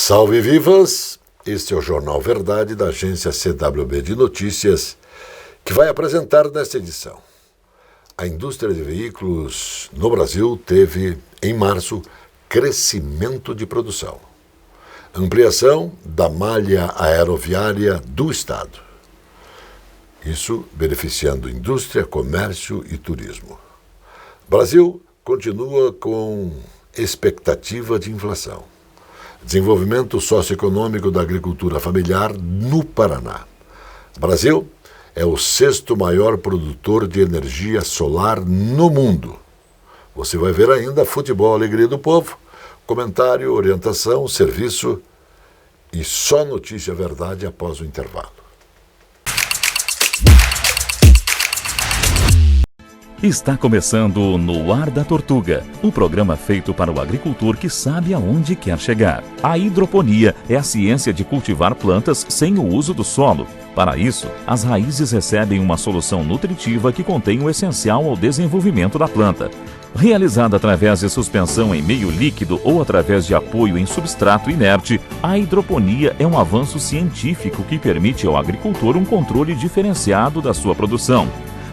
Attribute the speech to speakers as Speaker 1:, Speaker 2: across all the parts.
Speaker 1: Salve vivas! Este é o Jornal Verdade da agência CWB de Notícias, que vai apresentar nesta edição. A indústria de veículos no Brasil teve, em março, crescimento de produção. Ampliação da malha aeroviária do Estado. Isso beneficiando indústria, comércio e turismo. Brasil continua com expectativa de inflação. Desenvolvimento socioeconômico da agricultura familiar no Paraná. Brasil é o 6º maior produtor de energia solar no mundo. Você vai ver ainda futebol, alegria do povo, comentário, orientação, serviço e só notícia verdade após o intervalo.
Speaker 2: Está começando No Ar da Tortuga, o programa feito para o agricultor que sabe aonde quer chegar. A hidroponia é a ciência de cultivar plantas sem o uso do solo. Para isso, as raízes recebem uma solução nutritiva que contém o essencial ao desenvolvimento da planta. Realizada através de suspensão em meio líquido ou através de apoio em substrato inerte, a hidroponia é um avanço científico que permite ao agricultor um controle diferenciado da sua produção.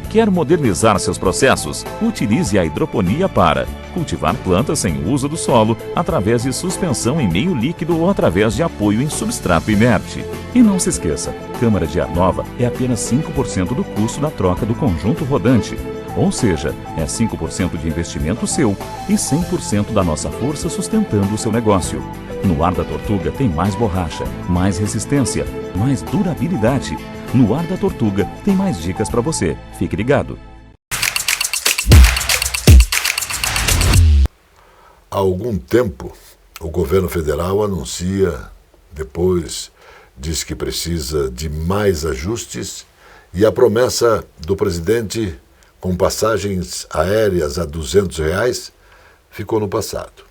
Speaker 2: Quer modernizar seus processos? Utilize a hidroponia para cultivar plantas sem uso do solo, através de suspensão em meio líquido ou através de apoio em substrato inerte. E não se esqueça, câmara de ar nova é apenas 5% do custo da troca do conjunto rodante. Ou seja, é 5% de investimento seu e 100% da nossa força sustentando o seu negócio. No Ar da Tortuga tem mais borracha, mais resistência, mais durabilidade. No Ar da Tortuga tem mais dicas para você. Fique ligado.
Speaker 1: Há algum tempo, o governo federal anuncia, depois diz que precisa de mais ajustes, e a promessa do presidente com passagens aéreas a R$200 ficou no passado.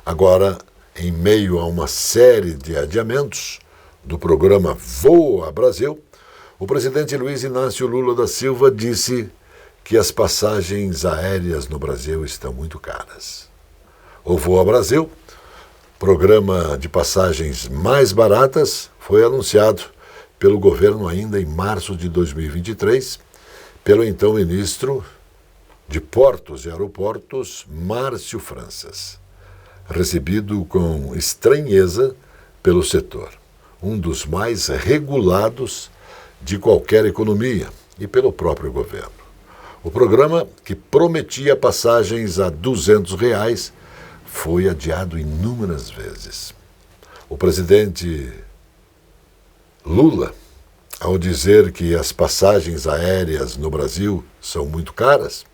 Speaker 1: Agora, em meio a uma série de adiamentos do programa Voa Brasil, o presidente Luiz Inácio Lula da Silva disse que as passagens aéreas no Brasil estão muito caras. O Voa Brasil, programa de passagens mais baratas, foi anunciado pelo governo ainda em março de 2023, pelo então ministro de Portos e Aeroportos, Márcio Franças, recebido com estranheza pelo setor, um dos mais regulados de qualquer economia, e pelo próprio governo. O programa, que prometia passagens a R$200, foi adiado inúmeras vezes. O presidente Lula, ao dizer que as passagens aéreas no Brasil são muito caras,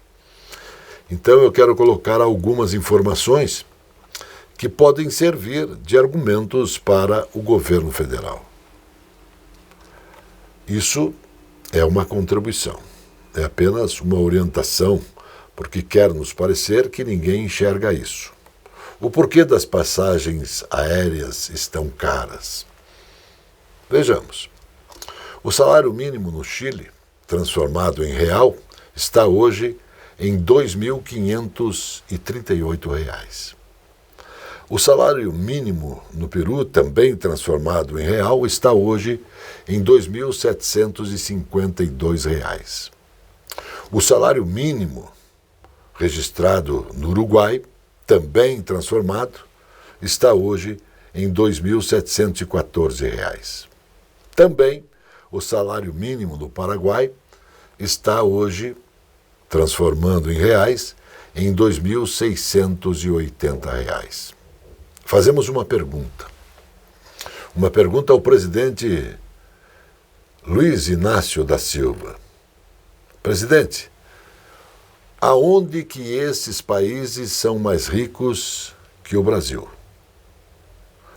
Speaker 1: então eu quero colocar algumas informações que podem servir de argumentos para o governo federal. Isso é uma contribuição, é apenas uma orientação, porque quer nos parecer que ninguém enxerga isso. O porquê das passagens aéreas estão caras? Vejamos. O salário mínimo no Chile, transformado em real, está hoje em R$ 2.538. O salário mínimo no Peru, também transformado em real, está hoje em R$ 2.752. O salário mínimo registrado no Uruguai, também transformado, está hoje em R$ 2.714. Também o salário mínimo no Paraguai está hoje, transformando em reais, em R$ 2.680. Fazemos uma pergunta ao presidente Luiz Inácio da Silva. Presidente, aonde que esses países são mais ricos que o Brasil?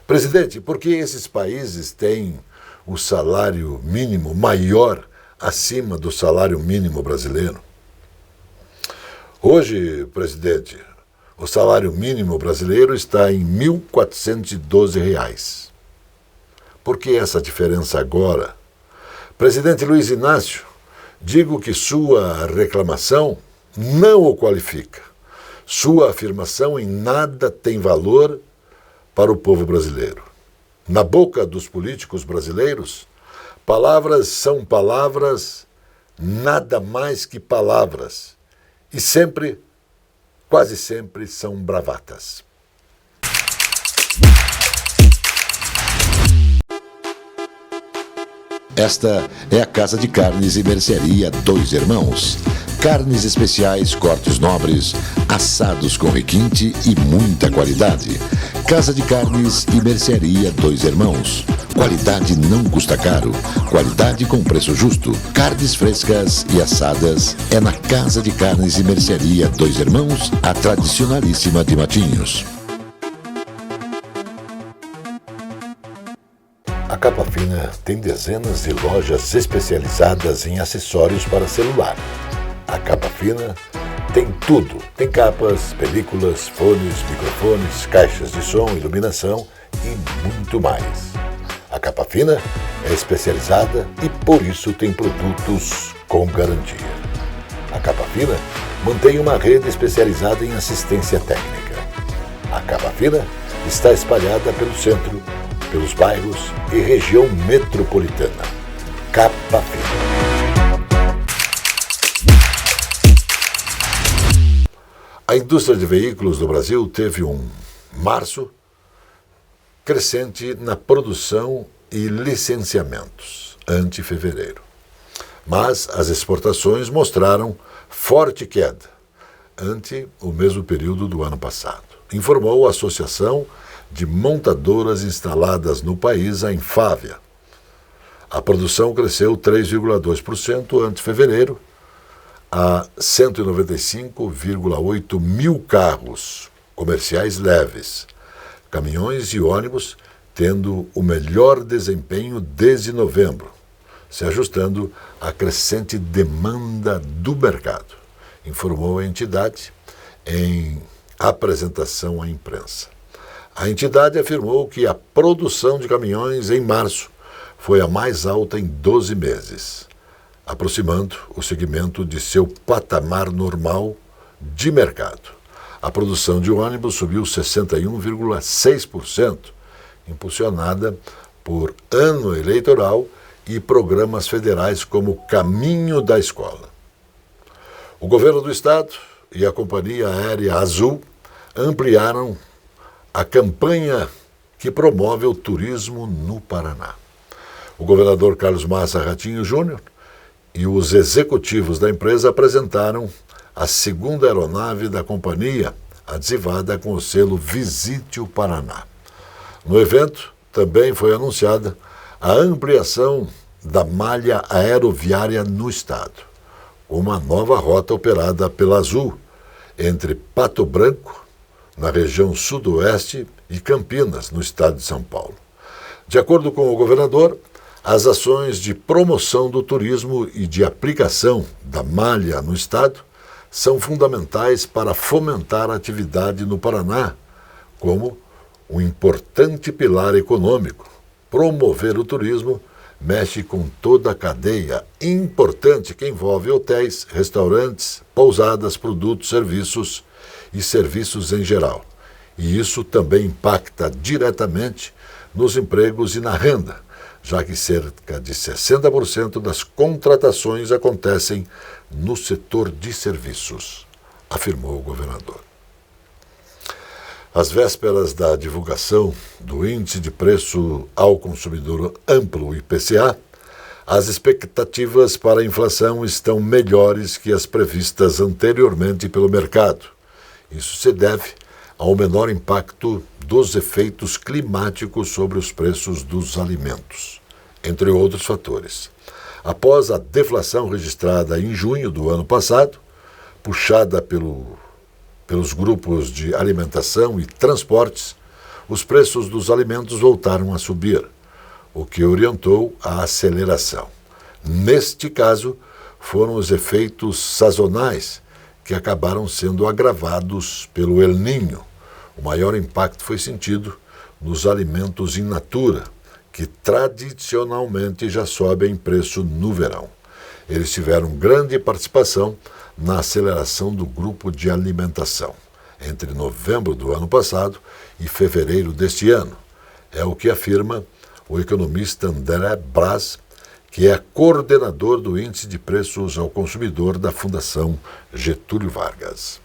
Speaker 1: Presidente, por que esses países têm o salário mínimo maior acima do salário mínimo brasileiro? Hoje, presidente, o salário mínimo brasileiro está em R$ 1.412. Por que essa diferença agora? Presidente Luiz Inácio, digo que sua reclamação não o qualifica. Sua afirmação em nada tem valor para o povo brasileiro. Na boca dos políticos brasileiros, palavras são palavras, nada mais que palavras. E sempre, quase sempre, são bravatas.
Speaker 3: Esta é a Casa de Carnes e Mercearia Dois Irmãos. Carnes especiais, cortes nobres, assados com requinte e muita qualidade. Casa de Carnes e Mercearia Dois Irmãos. Qualidade não custa caro. Qualidade com preço justo. Carnes frescas e assadas é na Casa de Carnes e Mercearia Dois Irmãos, a tradicionalíssima de Matinhos.
Speaker 1: A Capa Fina tem dezenas de lojas especializadas em acessórios para celular. A Capa Fina tem tudo. Tem capas, películas, fones, microfones, caixas de som, iluminação e muito mais. A Capa Fina é especializada e por isso tem produtos com garantia. A Capa Fina mantém uma rede especializada em assistência técnica. A Capa Fina está espalhada pelo centro, pelos bairros e região metropolitana. Capa Fina. A indústria de veículos do Brasil teve um março crescente na produção e licenciamentos, ante fevereiro. Mas as exportações mostraram forte queda, ante o mesmo período do ano passado, informou a Associação de Montadoras Instaladas no país, a Infávia. A produção cresceu 3,2% ante fevereiro, a 195,8 mil carros comerciais leves, caminhões e ônibus tendo o melhor desempenho desde novembro, se ajustando à crescente demanda do mercado, informou a entidade em apresentação à imprensa. A entidade afirmou que a produção de caminhões em março foi a mais alta em 12 meses, aproximando o segmento de seu patamar normal de mercado. A produção de ônibus subiu 61,6%, impulsionada por ano eleitoral e programas federais como Caminho da Escola. O governo do estado e a Companhia Aérea Azul ampliaram a campanha que promove o turismo no Paraná. O governador Carlos Massa Ratinho Júnior e os executivos da empresa apresentaram a segunda aeronave da companhia, adesivada com o selo Visite o Paraná. No evento, também foi anunciada a ampliação da malha aeroviária no estado, uma nova rota operada pela Azul, entre Pato Branco, na região sudoeste, e Campinas, no estado de São Paulo. De acordo com o governador, as ações de promoção do turismo e de aplicação da malha no estado são fundamentais para fomentar a atividade no Paraná, como um importante pilar econômico. Promover o turismo mexe com toda a cadeia importante que envolve hotéis, restaurantes, pousadas, produtos, serviços e serviços em geral. E isso também impacta diretamente nos empregos e na renda, já que cerca de 60% das contratações acontecem no setor de serviços, afirmou o governador. Às vésperas da divulgação do Índice de Preço ao Consumidor Amplo, IPCA, as expectativas para a inflação estão melhores que as previstas anteriormente pelo mercado. Isso se deve ao menor impacto dos efeitos climáticos sobre os preços dos alimentos, entre outros fatores. Após a deflação registrada em junho do ano passado, puxada pelos grupos de alimentação e transportes, os preços dos alimentos voltaram a subir, o que orientou a aceleração. Neste caso, foram os efeitos sazonais que acabaram sendo agravados pelo El Niño. O maior impacto foi sentido nos alimentos in natura, que tradicionalmente já sobem em preço no verão. Eles tiveram grande participação na aceleração do grupo de alimentação, entre novembro do ano passado e fevereiro deste ano, É o que afirma o economista André Braz, que é coordenador do Índice de Preços ao Consumidor da Fundação Getúlio Vargas.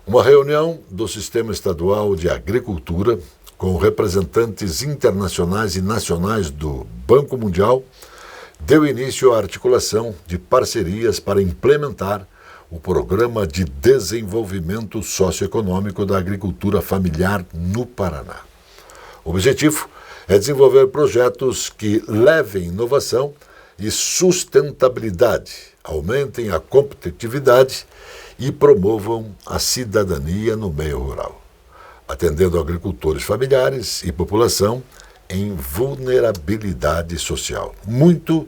Speaker 1: Uma reunião do Sistema Estadual de Agricultura, com representantes internacionais e nacionais do Banco Mundial, deu início à articulação de parcerias para implementar o Programa de Desenvolvimento Socioeconômico da Agricultura Familiar no Paraná. O objetivo é desenvolver projetos que levem inovação e sustentabilidade, aumentem a competitividade e promovam a cidadania no meio rural, atendendo agricultores familiares e população em vulnerabilidade social. Muito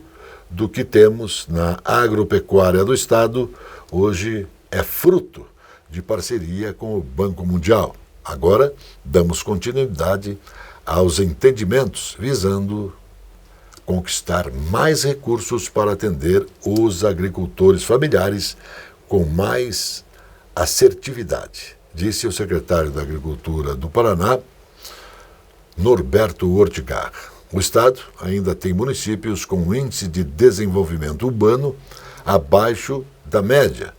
Speaker 1: do que temos na agropecuária do Estado hoje é fruto de parceria com o Banco Mundial. Agora, damos continuidade aos entendimentos, visando conquistar mais recursos para atender os agricultores familiares com mais assertividade, disse o secretário da Agricultura do Paraná, Norberto Ortigar. O Estado ainda tem municípios com índice de desenvolvimento urbano abaixo da média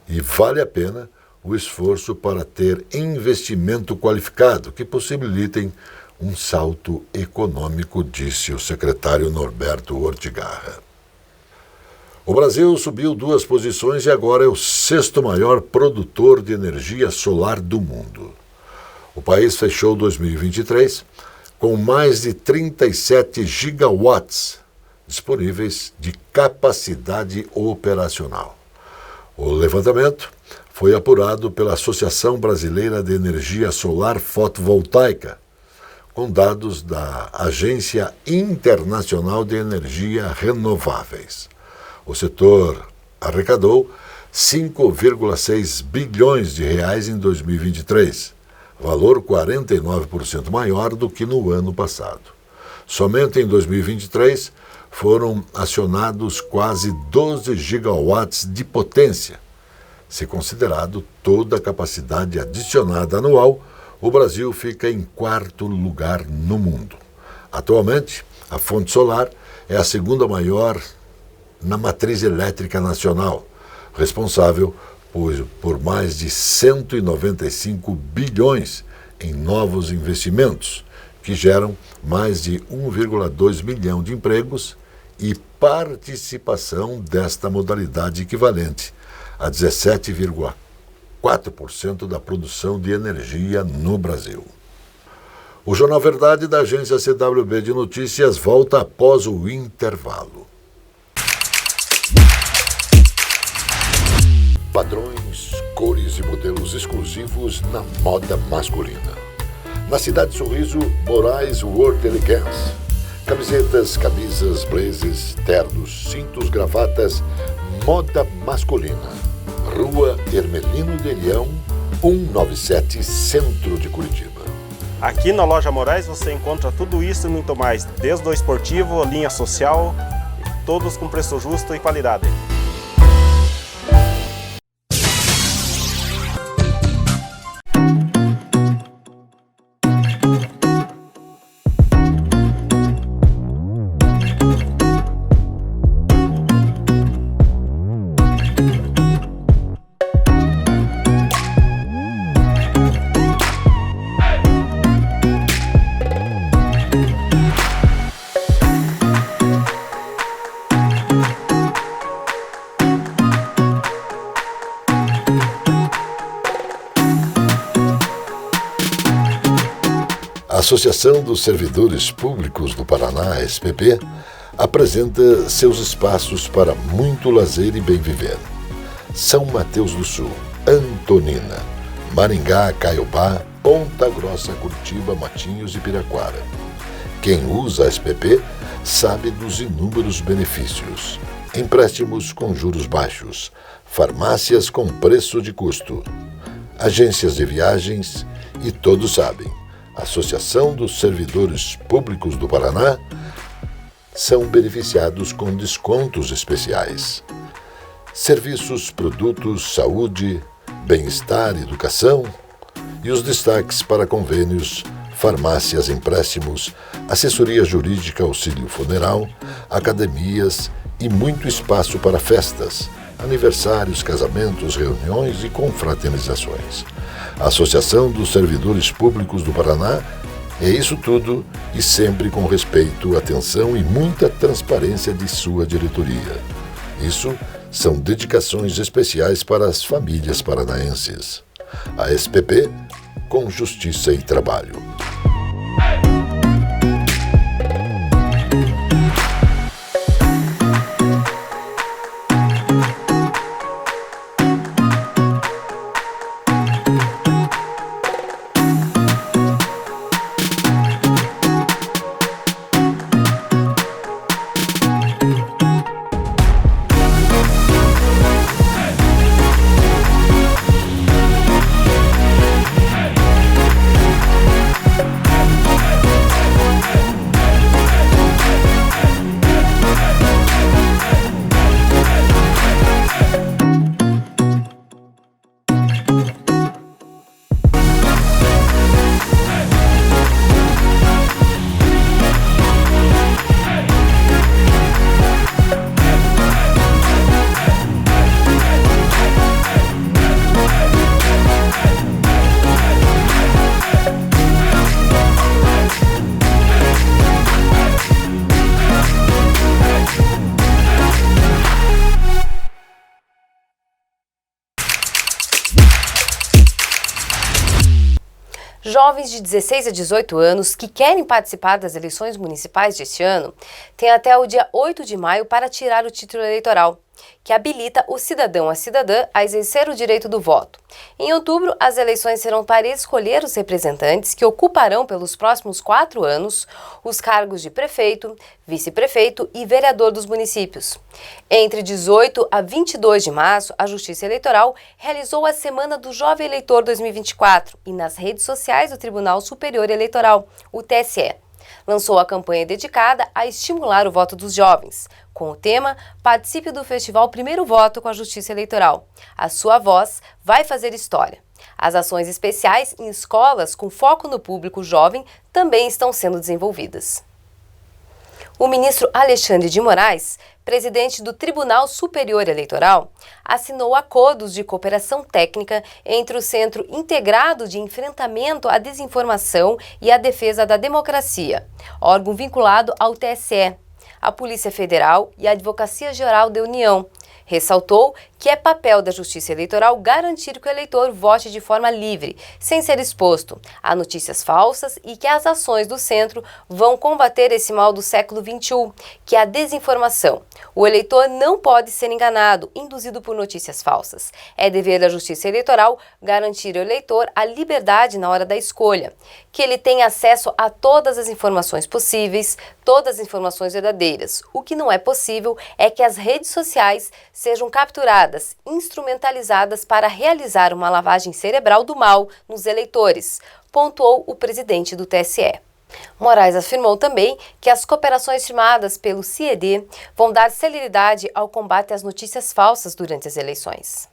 Speaker 1: e vale a pena o esforço para ter investimento qualificado que possibilitem um salto econômico, disse o secretário Norberto Ortigarra. O Brasil subiu 2 posições e agora é o 6º maior produtor de energia solar do mundo. O país fechou 2023 com mais de 37 gigawatts disponíveis de capacidade operacional. O levantamento foi apurado pela Associação Brasileira de Energia Solar Fotovoltaica, com dados da Agência Internacional de Energia Renováveis. O setor arrecadou 5,6 bilhões de reais em 2023, valor 49% maior do que no ano passado. Somente em 2023 foram acionados quase 12 gigawatts de potência. Se considerado toda a capacidade adicionada anual, o Brasil fica em 4º lugar no mundo. Atualmente, a fonte solar é a 2ª maior na matriz elétrica nacional, responsável por mais de 195 bilhões em novos investimentos, que geram mais de 1,2 milhão de empregos e participação desta modalidade equivalente a 17,4% da produção de energia no Brasil. O Jornal Verdade da agência CWB de Notícias volta após o intervalo. Padrões, cores e modelos exclusivos na moda masculina. Na Cidade Sorriso, Moraes World Elegance. Camisetas, camisas, blazers, ternos, cintos, gravatas, moda masculina. Rua Hermelino de Leão, 197, Centro de Curitiba.
Speaker 4: Aqui na Loja Moraes você encontra tudo isso e muito mais, desde o esportivo, linha social, todos com preço justo e qualidade.
Speaker 1: A Associação dos Servidores Públicos do Paraná, SPP, apresenta seus espaços para muito lazer e bem viver. São Mateus do Sul, Antonina, Maringá, Caiobá, Ponta Grossa, Curitiba, Matinhos e Piraquara. Quem usa a SPP sabe dos inúmeros benefícios. Empréstimos com juros baixos, farmácias com preço de custo, agências de viagens e todos sabem. A Associação dos Servidores Públicos do Paraná são beneficiados com descontos especiais. Serviços, produtos, saúde, bem-estar, educação e os destaques para convênios farmácias, empréstimos, assessoria jurídica, auxílio funeral, academias e muito espaço para festas, aniversários, casamentos, reuniões e confraternizações. A Associação dos Servidores Públicos do Paraná é isso tudo e sempre com respeito, atenção e muita transparência de sua diretoria. Isso são dedicações especiais para as famílias paranaenses. A SPP, com Justiça e Trabalho.
Speaker 5: Jovens de 16 a 18 anos que querem participar das eleições municipais deste ano têm até o dia 8 de maio para tirar o título eleitoral, que habilita o cidadão ou a cidadã a exercer o direito do voto. Em outubro, as eleições serão para escolher os representantes que ocuparão pelos próximos 4 anos os cargos de prefeito, vice-prefeito e vereador dos municípios. Entre 18 a 22 de março, a Justiça Eleitoral realizou a Semana do Jovem Eleitor 2024 e nas redes sociais do Tribunal Superior Eleitoral, o TSE, lançou a campanha dedicada a estimular o voto dos jovens, com o tema Participe do Festival Primeiro Voto com a Justiça Eleitoral. A sua voz vai fazer história. As ações especiais em escolas com foco no público jovem também estão sendo desenvolvidas. O ministro Alexandre de Moraes, presidente do Tribunal Superior Eleitoral, assinou acordos de cooperação técnica entre o Centro Integrado de Enfrentamento à Desinformação e à Defesa da Democracia, órgão vinculado ao TSE, a Polícia Federal e a Advocacia Geral da União. Ressaltou que é papel da Justiça Eleitoral garantir que o eleitor vote de forma livre, sem ser exposto a notícias falsas e que as ações do centro vão combater esse mal do século XXI, que é a desinformação. O eleitor não pode ser enganado, induzido por notícias falsas. É dever da Justiça Eleitoral garantir ao eleitor a liberdade na hora da escolha, que ele tenha acesso a todas as informações possíveis, todas as informações verdadeiras. O que não é possível é que as redes sociais sejam capturadas, instrumentalizadas para realizar uma lavagem cerebral do mal nos eleitores, pontuou o presidente do TSE. Moraes afirmou também que as cooperações firmadas pelo CIED vão dar celeridade ao combate às notícias falsas durante as eleições.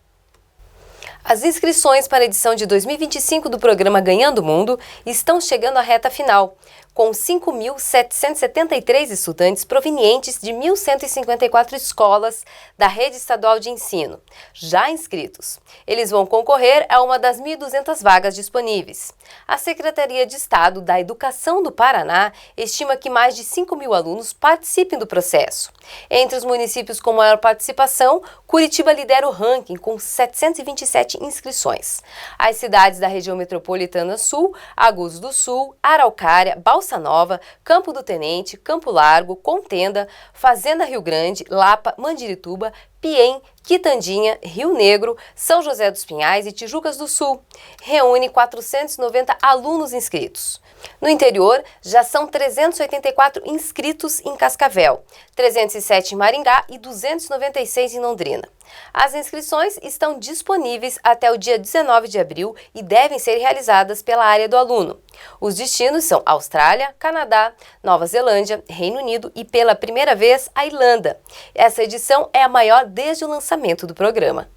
Speaker 5: As inscrições para a edição de 2025 do programa Ganhando o Mundo estão chegando à reta final, com 5.773 estudantes provenientes de 1.154 escolas da rede estadual de ensino, já inscritos. Eles vão concorrer a uma das 1.200 vagas disponíveis. A Secretaria de Estado da Educação do Paraná estima que mais de 5.000 alunos participem do processo. Entre os municípios com maior participação, Curitiba lidera o ranking com 727 inscrições. As cidades da região metropolitana sul, Agudos do Sul, Araucária, Balsa Nova, Campo do Tenente, Campo Largo, Contenda, Fazenda Rio Grande, Lapa, Mandirituba, Piém, Quitandinha, Rio Negro, São José dos Pinhais e Tijucas do Sul. Reúne 490 alunos inscritos. No interior, já são 384 inscritos em Cascavel, 307 em Maringá e 296 em Londrina. As inscrições estão disponíveis até o dia 19 de abril e devem ser realizadas pela área do aluno. Os destinos são Austrália, Canadá, Nova Zelândia, Reino Unido e, pela primeira vez, a Irlanda. Essa edição é a maior desde o lançamento do programa.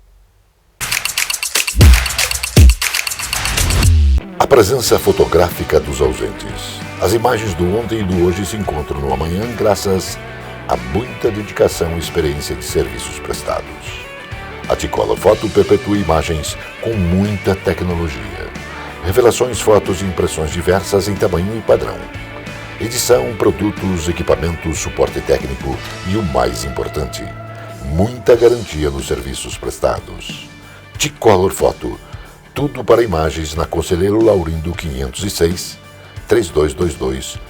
Speaker 1: A presença fotográfica dos ausentes. As imagens do ontem e do hoje se encontram no amanhã graças a muita dedicação e experiência de serviços prestados. A T-Color Foto perpetua imagens com muita tecnologia. Revelações, fotos e impressões diversas em tamanho e padrão. Edição, produtos, equipamentos, suporte técnico e o mais importante, muita garantia nos serviços prestados. T-Color Foto, tudo para imagens na Conselheiro Laurindo 506, 3222-1015.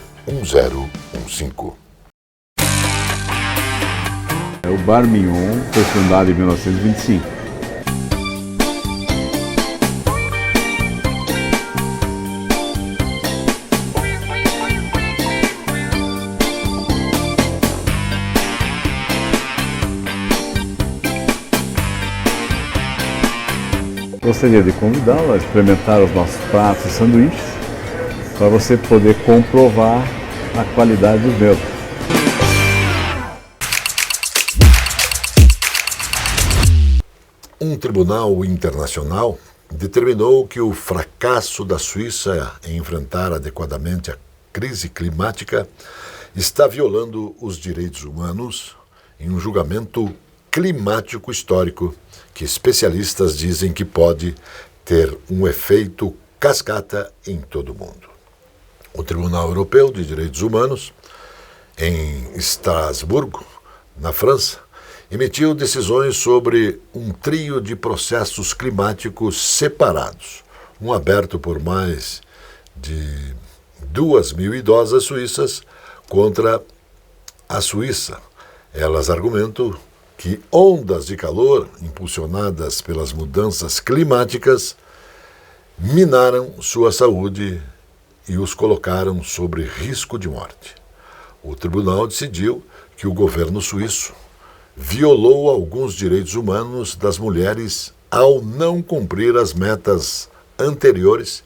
Speaker 6: O Bar Mignon foi fundado em 1925. Gostaria de convidá-lo a experimentar os nossos pratos e sanduíches para você poder comprovar a qualidade dos mesmos.
Speaker 1: Um tribunal internacional determinou que o fracasso da Suíça em enfrentar adequadamente a crise climática está violando os direitos humanos em um julgamento climático histórico que especialistas dizem que pode ter um efeito cascata em todo o mundo. O Tribunal Europeu de Direitos Humanos, em Estrasburgo, na França, emitiu decisões sobre um trio de processos climáticos separados, um aberto por mais de 2.000 idosas suíças contra a Suíça. Elas argumentam que ondas de calor impulsionadas pelas mudanças climáticas minaram sua saúde e os colocaram sob risco de morte. O tribunal decidiu que o governo suíço violou alguns direitos humanos das mulheres ao não cumprir as metas anteriores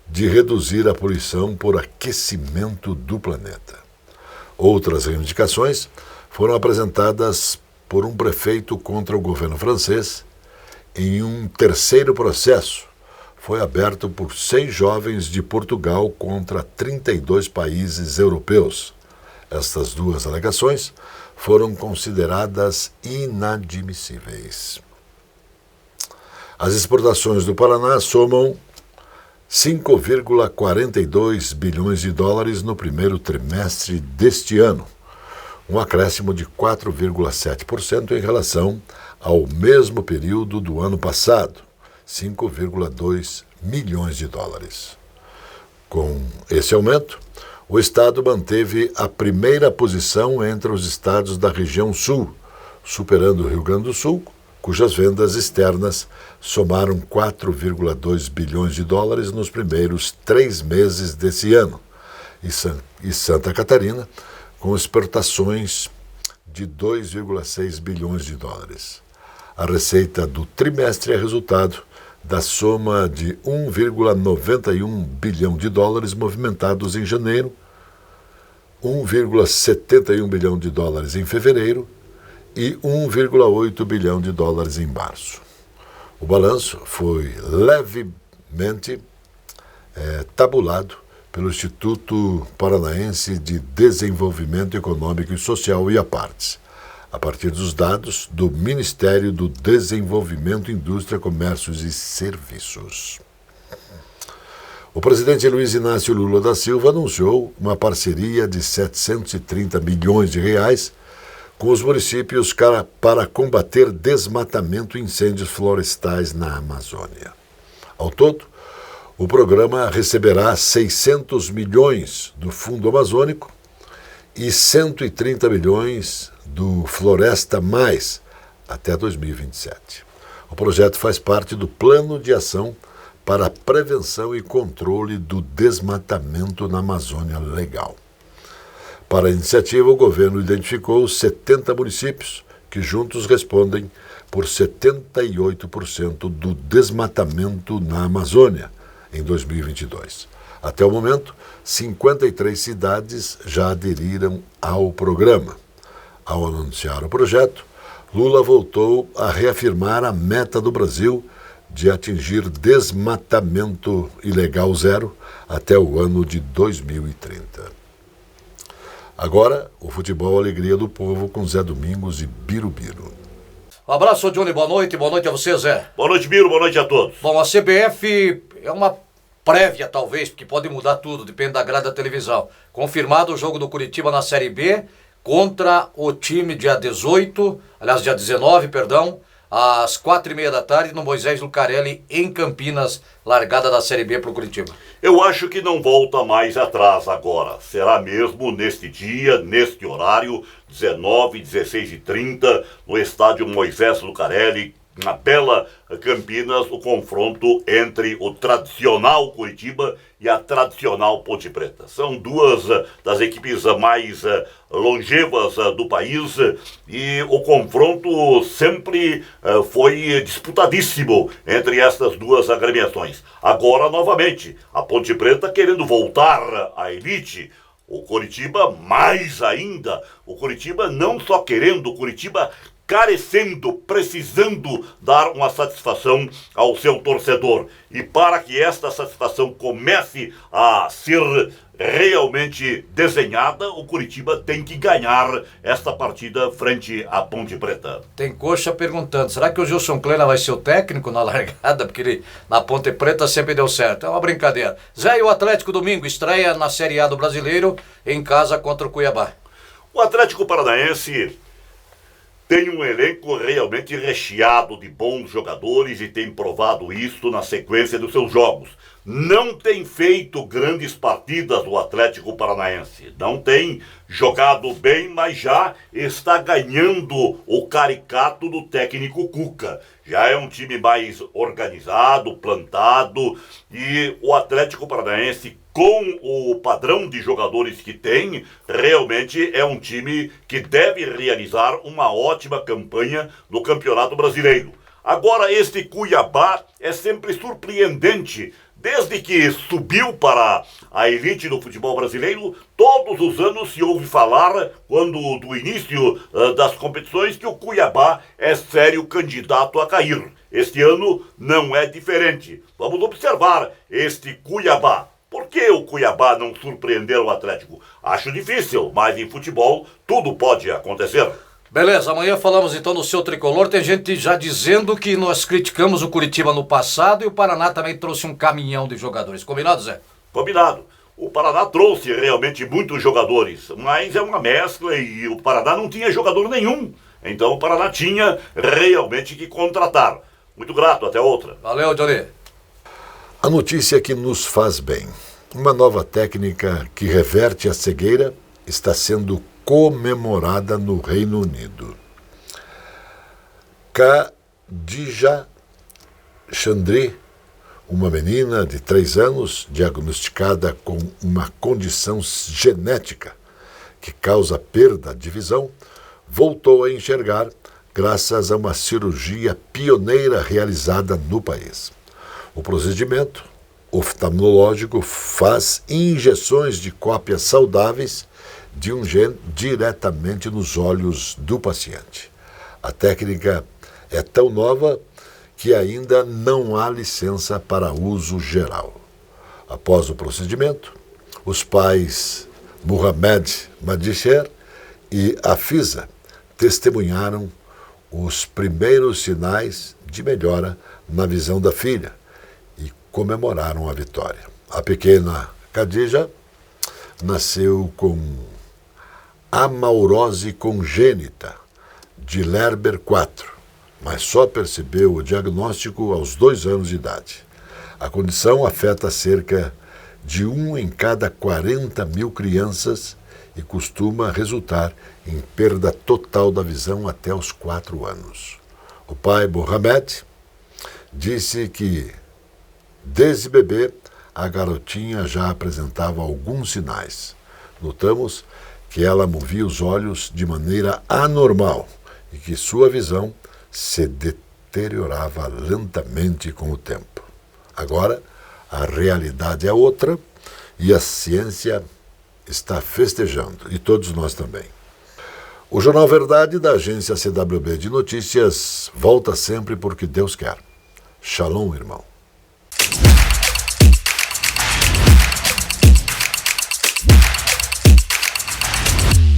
Speaker 1: de reduzir a poluição por aquecimento do planeta. Outras reivindicações foram apresentadas por um prefeito contra o governo francês em um terceiro processo. Foi aberto por 6 jovens de Portugal contra 32 países europeus. Estas 2 alegações foram consideradas inadmissíveis. As exportações do Paraná somam 5,42 bilhões de dólares no primeiro trimestre deste ano, um acréscimo de 4,7% em relação ao mesmo período do ano passado, 5,2 milhões de dólares. Com esse aumento, o Estado manteve a primeira posição entre os estados da região sul, superando o Rio Grande do Sul, cujas vendas externas somaram 4,2 bilhões de dólares nos primeiros 3 meses desse ano, e Santa Catarina, com exportações de 2,6 bilhões de dólares. A receita do trimestre é resultado da soma de 1,91 bilhão de dólares movimentados em janeiro, 1,71 bilhão de dólares em fevereiro e 1,8 bilhão de dólares em março. O balanço foi levemente tabulado pelo Instituto Paranaense de Desenvolvimento Econômico e Social e Apartes, a partir dos dados do Ministério do Desenvolvimento, Indústria, Comércios e Serviços. O presidente Luiz Inácio Lula da Silva anunciou uma parceria de 730 milhões de reais com os municípios para combater desmatamento e incêndios florestais na Amazônia. Ao todo, o programa receberá 600 milhões do Fundo Amazônico e 130 milhões do Floresta Mais até 2027. O projeto faz parte do Plano de Ação para a Prevenção e Controle do Desmatamento na Amazônia Legal. Para a iniciativa, o governo identificou 70 municípios que juntos respondem por 78% do desmatamento na Amazônia em 2022. Até o momento, 53 cidades já aderiram ao programa. Ao anunciar o projeto, Lula voltou a reafirmar a meta do Brasil de atingir desmatamento ilegal zero até o ano de 2030. Agora, o futebol Alegria do Povo com Zé Domingos e Birubiru.
Speaker 7: Um abraço, Johnny, boa noite a você, Zé.
Speaker 8: Boa noite, Biro, boa noite a todos.
Speaker 7: Bom, a CBF é uma prévia, talvez, porque pode mudar tudo, depende da grade da televisão. Confirmado o jogo do Curitiba na Série B contra o time dia 19, às 4h30 da tarde, no Moisés Lucarelli, em Campinas, largada da Série B para o Curitiba.
Speaker 8: Eu acho que não volta mais atrás agora. Será mesmo neste dia, neste horário, 16h30, no estádio Moisés Lucarelli, na bela Campinas, o confronto entre o tradicional Curitiba e a tradicional Ponte Preta. São duas das equipes mais longevas do país e o confronto sempre foi disputadíssimo entre estas duas agremiações. Agora, novamente, a Ponte Preta querendo voltar à elite, o Curitiba mais ainda. O Curitiba não só querendo, o Curitiba carecendo, precisando dar uma satisfação ao seu torcedor. E para que esta satisfação comece a ser realmente desenhada, o Curitiba tem que ganhar esta partida frente à Ponte Preta.
Speaker 7: Tem coxa perguntando, será que o Gilson Kleina vai ser o técnico na largada? Porque ele na Ponte Preta sempre deu certo. É uma brincadeira. Zé, e o Atlético domingo estreia na Série A do Brasileiro em casa contra o Cuiabá.
Speaker 8: O Atlético Paranaense tem um elenco realmente recheado de bons jogadores e tem provado isso na sequência dos seus jogos. Não tem feito grandes partidas o Atlético Paranaense. Não tem jogado bem, mas já está ganhando o caricato do técnico Cuca. Já é um time mais organizado, plantado, e o Atlético Paranaense, com o padrão de jogadores que tem, realmente é um time que deve realizar uma ótima campanha no Campeonato Brasileiro. Agora, este Cuiabá é sempre surpreendente. Desde que subiu para a elite do futebol brasileiro, todos os anos se ouve falar, quando do início das competições, que o Cuiabá é sério candidato a cair. Este ano não é diferente. Vamos observar este Cuiabá. Por que o Cuiabá não surpreendeu o Atlético? Acho difícil, mas em futebol tudo pode acontecer.
Speaker 7: Beleza, amanhã falamos então do seu tricolor. Tem gente já dizendo que nós criticamos o Curitiba no passado e o Paraná também trouxe um caminhão de jogadores. Combinado, Zé?
Speaker 8: Combinado. O Paraná trouxe realmente muitos jogadores, mas é uma mescla e o Paraná não tinha jogador nenhum. Então o Paraná tinha realmente que contratar. Muito grato, até outra.
Speaker 7: Valeu, Johnny.
Speaker 1: A notícia que nos faz bem. Uma nova técnica que reverte a cegueira está sendo comemorada no Reino Unido. Khadija Chandri, uma menina de 3 anos diagnosticada com uma condição genética que causa perda de visão, voltou a enxergar graças a uma cirurgia pioneira realizada no país. O procedimento oftalmológico faz injeções de cópias saudáveis de um gene diretamente nos olhos do paciente. A técnica é tão nova que ainda não há licença para uso geral. Após o procedimento, os pais Mohamed Madisher e Afiza testemunharam os primeiros sinais de melhora na visão da filha e comemoraram a vitória. A pequena Khadija nasceu com amaurose congênita de Lerber 4, mas só percebeu o diagnóstico aos 2 anos de idade. A condição afeta cerca de 1 em cada 40 mil crianças e costuma resultar em perda total da visão até os 4 anos. O pai Mohamed disse que, desde bebê, a garotinha já apresentava alguns sinais. Notamos que ela movia os olhos de maneira anormal e que sua visão se deteriorava lentamente com o tempo. Agora, a realidade é outra e a ciência está festejando, e todos nós também. O Jornal Verdade, da agência CWB de Notícias, volta sempre porque Deus quer. Shalom, irmão.